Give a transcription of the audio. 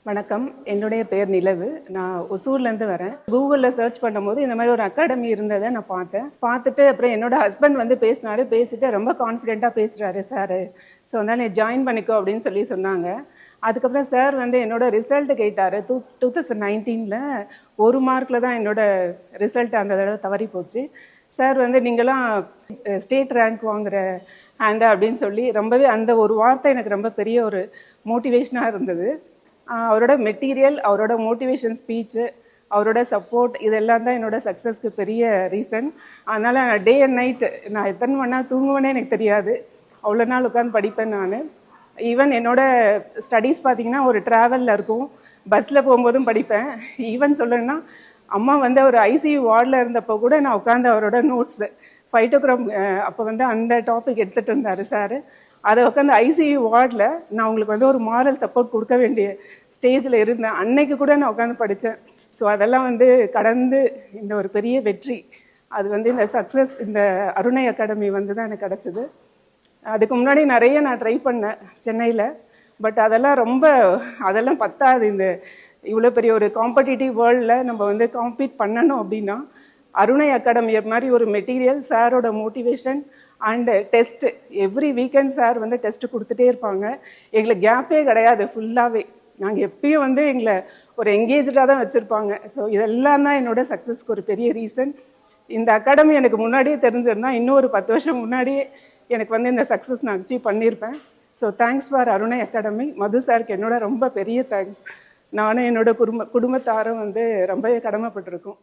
வணக்கம். என்னுடைய பேர் நிலவு. நான் ஒசூர்லேருந்து வரேன். கூகுளில் சர்ச் பண்ணும்போது இந்த மாதிரி ஒரு அகாடமி இருந்ததை நான் பார்த்துட்டு அப்புறம் என்னோட ஹஸ்பண்ட் வந்து பேசிட்டு ரொம்ப கான்ஃபிடென்ட்டாக பேசுகிறாரு சார். ஸோ அதனால் நீ ஜாயின் பண்ணிக்கோ அப்படின்னு சொன்னாங்க. அதுக்கப்புறம் சார் வந்து என்னோட ரிசல்ட் கேட்டார். 2019 1 மார்க்கில் தான் என்னோட ரிசல்ட் அந்த தடவை தவறி போச்சு. சார் வந்து நீங்களாம் ஸ்டேட் ரேங்க் வாங்குற அப்படின்னு சொல்லி ரொம்பவே அந்த ஒரு வார்த்தை எனக்கு ரொம்ப பெரிய ஒரு மோட்டிவேஷனாக இருந்தது. அவரோட மெட்டீரியல், அவரோட மோட்டிவேஷன் ஸ்பீச்சு, அவரோட சப்போர்ட் இதெல்லாம் தான் என்னோட சக்ஸஸ்க்கு பெரிய ரீசன். அதனால் நான் டே அண்ட் நைட்டு நான் எத்தனை மணி நேரம் தூங்குவேனே எனக்கு தெரியாது. அவ்வளோ நாள் உட்காந்து படிப்பேன் நான். ஈவன் என்னோட ஸ்டடீஸ் பார்த்திங்கன்னா ஒரு ட்ராவலில் இருக்கும், பஸ்ஸில் போகும்போதும் படிப்பேன். ஈவன் சொல்லணுன்னா அம்மா வந்து ஒரு ஐசியூ வார்டில் இருந்தப்போ கூட நான் உட்காந்து அவரோட நோட்ஸு ஃபைட்டோகிராம் அப்போ வந்து அந்த டாபிக் எடுத்துகிட்டு இருந்தார் சார். அதை உட்காந்து ஐசியூ வார்டில் நான் உங்களுக்கு வந்து ஒரு மாரல் சப்போர்ட் கொடுக்க வேண்டிய ஸ்டேஜில் இருந்தேன். அன்னைக்கு கூட நான் உட்காந்து படித்தேன். ஸோ அதெல்லாம் வந்து கடந்து இந்த ஒரு பெரிய வெற்றி, அது வந்து இந்த சக்ஸஸ் இந்த அருணை அகாடமி வந்து தான் எனக்கு கிடச்சிது. அதுக்கு முன்னாடி நிறைய நான் ட்ரை பண்ணேன் சென்னையில். பட் அதெல்லாம் பத்தாது. இந்த இவ்வளோ பெரிய ஒரு காம்படிட்டிவ் வேர்ல்டில் நம்ம வந்து காம்பீட் பண்ணணும் அப்படின்னா அருணை அகாடமி மாதிரி ஒரு மெட்டீரியல், சாரோட motivation and test, every weekend sir வந்து டெஸ்ட்டு கொடுத்துட்டே இருப்பாங்க. எங்களுக்கு கேப்பே கிடையாது. ஃபுல்லாகவே நாங்கள் எப்பயும் வந்து எங்களை ஒரு எங்கேஜாக தான் வச்சுருப்பாங்க. ஸோ இதெல்லாம் தான் என்னோட சக்ஸஸ்க்கு ஒரு பெரிய ரீசன். இந்த அகாடமி எனக்கு முன்னாடியே தெரிஞ்சிருந்தால் இன்னும் ஒரு 10 வருஷம் முன்னாடியே எனக்கு வந்து இந்த சக்ஸஸ் நான் அச்சீவ் பண்ணியிருப்பேன். So thanks for Arunai academy. மது சாருக்கு என்னோட ரொம்ப பெரிய தேங்க்ஸ். நானும் என்னோட குடும்பத்தாரும் வந்து ரொம்பவே கடமைப்பட்டிருக்கோம்.